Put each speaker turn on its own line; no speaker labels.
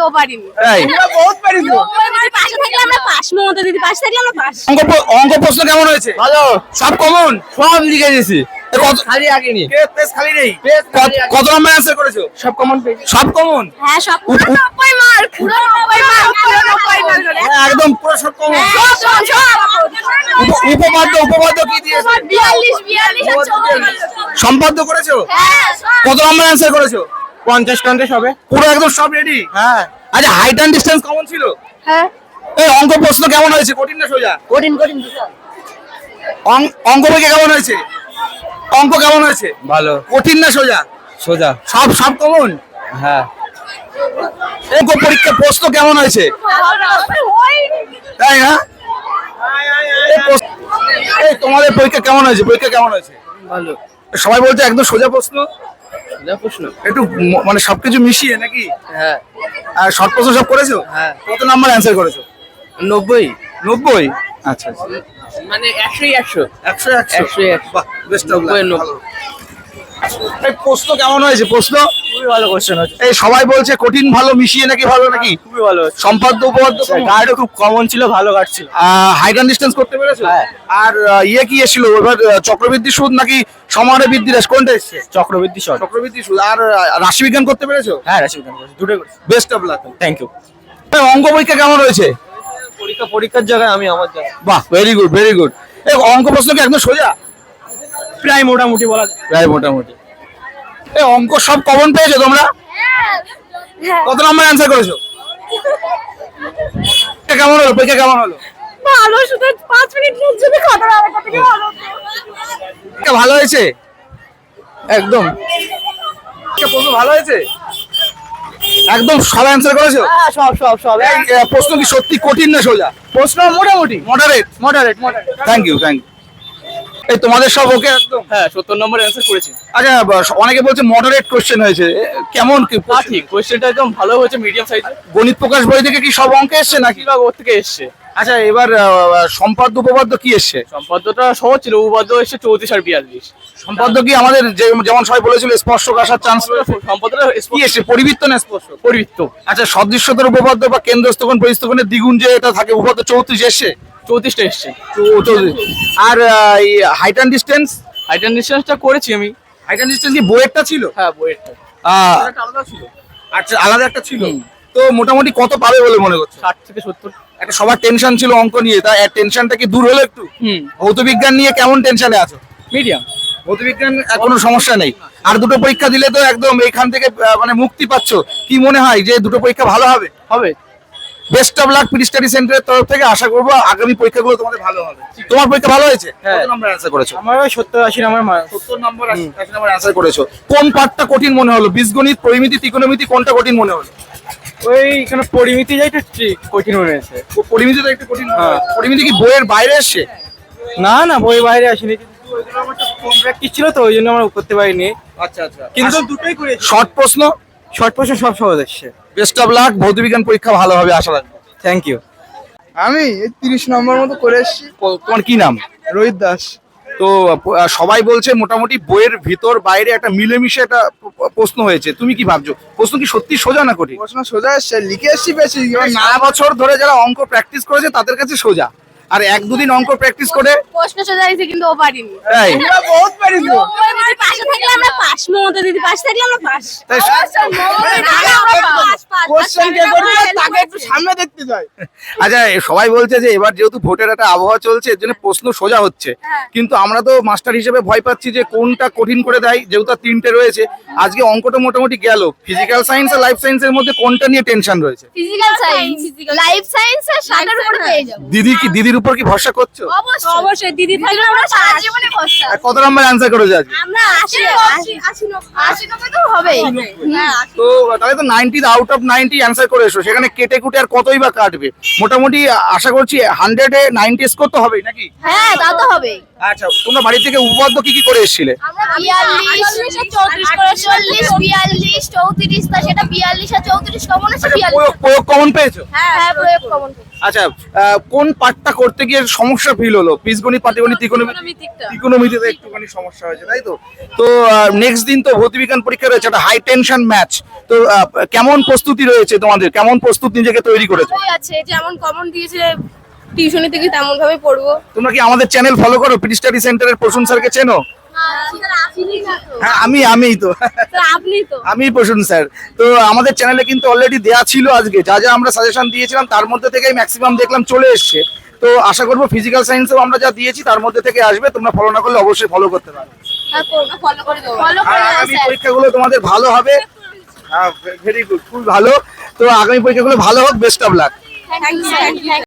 কিন্তু ও পারিনি।
তাই
আমরা বহুত পারি তো।
পাশে থাকলে আমরা পাস, মমতা দিদি পাশে থাকলে আমরা পাস।
অঙ্ক প্রশ্ন কেমন হয়েছে?
ভালো,
সব কমন?
সব লিখে দিয়েছি।
কত
খালি আগেনি
পেজ খালি নেই?
পেজ খালি আগে।
কত নম্বর অ্যানসার করেছো?
সব কমন পেয়েছি।
সব কমন?
হ্যাঁ সব পুরো 90 মার্ক, পুরো 90 মার্ক, পুরো 90 মার্ক।
একদম পুরো সব কমন। উপপাদ্য কি দিয়েছে?
42 আর 44।
সম্পাদ্য করেছো?
হ্যাঁ
কত নম্বর অ্যানসার করেছো?
50 হবে।
পুরো একদম সব রেডি?
হ্যাঁ
আচ্ছা, হাইট অ্যান্ড ডিসটেন্স কমন ছিল?
হ্যাঁ
এই অঙ্ক প্রশ্ন কেমন হয়েছে? কঠিন না সোজা?
কঠিন
অঙ্ক বইকে কেমন হয়েছে? অঙ্ক কেমন হয়েছে?
ভালো,
কঠিন না সোজা?
সোজা।
সব কমন?
হ্যাঁ
অঙ্ক পরীক্ষা প্রশ্ন কেমন হয়েছে? তাই না? এই তোমাদের পরীক্ষা কেমন হয়েছে? পরীক্ষা কেমন হয়েছে?
ভালো।
সবাই বলছে একদম সোজা প্রশ্ন,
সোজা প্রশ্ন।
একটু মানে সবকিছু মিশিয়ে নাকি?
হ্যাঁ
আর শর্ট প্রশ্ন সব করেছো?
হ্যাঁ।
কত নাম্বার অ্যান্সার করেছো?
90
90? আচ্ছা আচ্ছা,
মানে 100
100
100
বাহ, বেস্ট অফ লাক।
90।
এই প্রশ্ন কেমন হয়েছে? প্রশ্ন
খুবই ভালো কোশ্চেন হচ্ছে।
এই সবাই বলছে কঠিন ভালো, মিশিয়ে নাকি ভালো নাকি?
খুবই ভালো হচ্ছে।
সম্পাদ্য উপপাদ্য
গার্ডও খুব কমন ছিল, ভালো গার্ড ছিল।
হাইট অ্যান্ড ডিসটেন্স করতে পেরেছো?
হ্যাঁ।
আর ইয়ে কি এসেছিল এবার? চক্রবৃদ্ধি সুদ নাকি সমাহারে বৃদ্ধি হ্রাস, কোনটা এসছে?
চক্রবৃদ্ধি শট।
চক্রবৃদ্ধি সুদ। আর রাশিবিজ্ঞান করতে পেরেছো?
হ্যাঁ রাশিবিজ্ঞান করেছি, দুটোই করেছি।
Best of luck.
Thank you.
অঙ্ক পরীক্ষা কেমন হয়েছে?
পরীক্ষার জায়গায় আমি আমার জায়গায়
বাহ, ভেরি গুড ভেরি গুড। এই অঙ্ক প্রশ্ন কি একদম সোজা?
প্রায় মোটামুটি বলা যায়।
প্রায় মোটামুটি। এই অঙ্ক সব কমন পেয়েছো তোমরা?
হ্যাঁ
কত নম্বর অ্যান্সার করেছো? পরীক্ষা কেমন হলো? পরীক্ষা কেমন হলো?
ভালো, শুধু 5 মিনিট যদি কথা বলা কথা কি ভালো।
পরীক্ষা ভালো হয়েছে? একদম পরীক্ষা প্রশ্ন ভালো হয়েছে? একদম সব অ্যান্সার করেছো?
হ্যাঁ সব
এই, প্রশ্ন কি সত্যি কঠিন না সোজা?
প্রশ্ন মোটামুটি
moderate?
Moderate.
Thank you thank you. এই তোমাদের সব ওকে একদম?
হ্যাঁ 70 নম্বর অ্যান্সার করেছি।
আচ্ছা, অনেকে বলছে মডারেট কোশ্চেন হয়েছে, কেমন কি?
না ঠিক, কোশ্চেনটা একদম ভালো হয়েছে, মিডিয়াম সাইজের।
গণিত প্রকাশ বই থেকে কি সব অঙ্ক এসছে নাকি?
বেশিরভাগ ওর থেকে এসছে।
আচ্ছা, এবার সম্পাদ্য উপপাদ্য কি এসছে?
সম্পাদ্যটা সহজ ছিল, উপপাদ্য এসছে 34 আর 42।
সম্পাদ্য কি আমাদের যেমন সবাই বলেছিল স্পর্শক আসার চান্স রয়েছে?
সম্পাদ্যটা
কি এসছে? পরিবৃত্ত না স্পর্শক?
পরিবৃত্ত।
আচ্ছা, সদৃশ্যতার উপপাদ্য বা কেন্দ্রস্থকোণ পরিস্থকোণের দ্বিগুণ যে এটা থাকে, উপপাদ্য 34 এসছে?
34টা এসছে।
34। আর height and distance?
Height and ডিসটেন্সটা করেছি আমি।
হাইট অ্যান্ড ডিসটেন্স কি বইয়েরটা ছিল?
হ্যাঁ বইয়েরটা
আলাদা ছিল? আচ্ছা, আলাদা একটা ছিল। তো মোটামুটি কত পাবে বলে মনে করছো?
60 থেকে 70।
একটা সবার টেনশন ছিল অঙ্ক নিয়ে, তা টেনশনটা কি দূর হলো একটু?
হুম,
ভৌত বিজ্ঞান নিয়ে কেমন টেনশনে আছো?
মিডিয়াম।
ভৌত বিজ্ঞান কোনো সমস্যা নেই? আর দুটো পরীক্ষা দিলে তো একদম এইখান থেকে মানে মুক্তি পাচ্ছ। কি মনে হয় যে দুটো পরীক্ষা ভালো হবে?
হবে।
Best of lakh pre study সেন্টারের তরফ থেকে আশা করবো আগামী পরীক্ষাগুলো তোমাদের ভালো হবে। তোমার পরীক্ষা ভালো হয়েছে?
হ্যাঁ।
কত নম্বর অ্যান্সার করেছো?
আমার 70-80 নম্বর
70 নম্বর 80 নম্বর অ্যান্সার করেছো। কোন পার্টটা কঠিন মনে হলো? বীজগণিত, পরিমিতি, ত্রিকোণমিতি, কোনটা কঠিন মনে হলো?
ওই এখানে পরিমিতি যাই একটু কঠিন মনে হয়েছে।
পরিমিতি তো একটু কঠিন।
হ্যাঁ।
পরিমিতি কি বইয়ের বাইরে এসছে?
না বই বাইরে আসেনি, কিন্তু ওইগুলো আমার একটু কম প্র্যাকটিস ছিল তো ওই জন্য আমরা করতে পারিনি।
আচ্ছা আচ্ছা।
কিন্তু দুটোই করেছি।
শর্ট প্রশ্ন?
শর্ট প্রশ্ন সব সহজ এসছে।
বেস্ট অফ লাক, ভৌত বিজ্ঞান পরীক্ষা ভালো হবে আশা রাখবো।
Thank you.
আমি এই 30 নম্বর মতো করে এসেছি।
তোমার কি নাম?
রোহিত দাস।
তো সবাই বলছে মোটামুটি বইয়ের ভিতর বাইরে একটা মিলেমিশে একটা প্রশ্ন হয়েছে, তুমি কি ভাবছো? প্রশ্ন কি সত্যি সোজা না কঠিন?
প্রশ্ন সোজা এসছে, লিখে এসেছি বেশি।
নানা বছর ধরে যারা অঙ্ক প্র্যাকটিস করেছে তাদের কাছে সোজা, আর এক দুদিন অঙ্ক প্র্যাকটিস করে
প্রশ্ন সোজা হয়েছে কিন্তু ও পারিনি।
তাই
আমরা বহুত পারি তো।
পাশে থাকলে আমরা পাস, মমতা দিদি পাশে থাকলে আমরা পাস।
তাই
কোশ্চেন কে করবে তাকে একটু সামনে দেখতে চাই।
আচ্ছা, সবাই বলছে যে এবার যেহেতু ভোটের একটা আবহাওয়া চলছে এর জন্য প্রশ্ন সোজা হচ্ছে, কিন্তু আমরা তো মাস্টার হিসেবে ভয় পাচ্ছি যে কোনটা কঠিন করে দেয়, যেহেতু আর 3টে রয়েছে। আজকে অঙ্কটা মোটামুটি গেল, ফিজিক্যাল সায়েন্স আর লাইফ সায়েন্সের মধ্যে কোনটা নিয়ে টেনশন রয়েছে?
ফিজিক্যাল সায়েন্স, লাইফ সায়েন্স আর সাদার উপর পেয়ে যাব।
দিদির উপর কি ভরসা করছো?
অবশ্যই অবশ্যই দিদি থাকলে আমরা সারা জীবনে ভরসা।
আর কত নম্বর অ্যান্সার করেছো আজকে?
আমরা 80 90 তো হবেই। হ্যাঁ
তো তাহলে তো 90 আউট অফ 90 অ্যান্সার করে এসো, সেখানে কেটে কুটে আর কতই বা কাটবে? মোটামুটি আশা করছি 100-এ 90 স্কোর তো হবেই নাকি?
হ্যাঁ তা তো হবেই।
আচ্ছা, তোমরা বাড়ি থেকে উপপাদ্য কি করে এসেছিলে?
আমরা 42 34 করে 40 42 34 তা সেটা 42 আর 34 কমন আছে।
আচ্ছা,
42
প্রয়োগ কমন পেয়েছো?
হ্যাঁ প্রয়োগ কমন।
আচ্ছা, কোন পার্টটা করতে গিয়ে সমস্যা ফিল হলো, বীজগণিত, পাটিগণিত, ত্রিকোণমিতিতে একটুখানি সমস্যা হয়েছে, তাই তো? তো নেক্সট দিন তো ভৌতবিজ্ঞান পরীক্ষা রয়েছে, একটা হাই টেনশন ম্যাচ। তো কেমন প্রস্তুতি রয়েছে তোমাদের, কেমন প্রস্তুতি নিজেকে তৈরি করেছো?
ভালোই আছে, যেমন কমন দিয়েছে টিউশনি থেকে তেমন ভাবে পড়বো।
তোমরা কি আমাদের চ্যানেল ফলো করো? পিটি স্টাডি সেন্টারের প্রসূন স্যারকে চেনো? হ্যাঁ, আমিই তো
আপনি তো
আমি প্রসূন স্যার। তো আমাদের চ্যানেলে কিন্তু অলরেডি দেয়া ছিল, আজকে যা যা আমরা সাজেশন দিয়েছিলাম তার মধ্যে থেকেই ম্যাক্সিমাম দেখলাম চলে এসছে। তো আশা করবো ফিজিক্যাল সায়েন্সেও আমরা যা দিয়েছি তার মধ্যে থেকে আসবে, তোমরা ফলো না করলে অবশ্যই ফলো করতে পারো।
ফলো করে দেবো, ফলো
আর
করে
আগামী পরীক্ষাগুলো তোমাদের ভালো হবে। হ্যাঁ, ভেরি গুড, খুব ভালো। তো আগামী পরীক্ষাগুলো ভালো হোক, best of luck.
Thank you.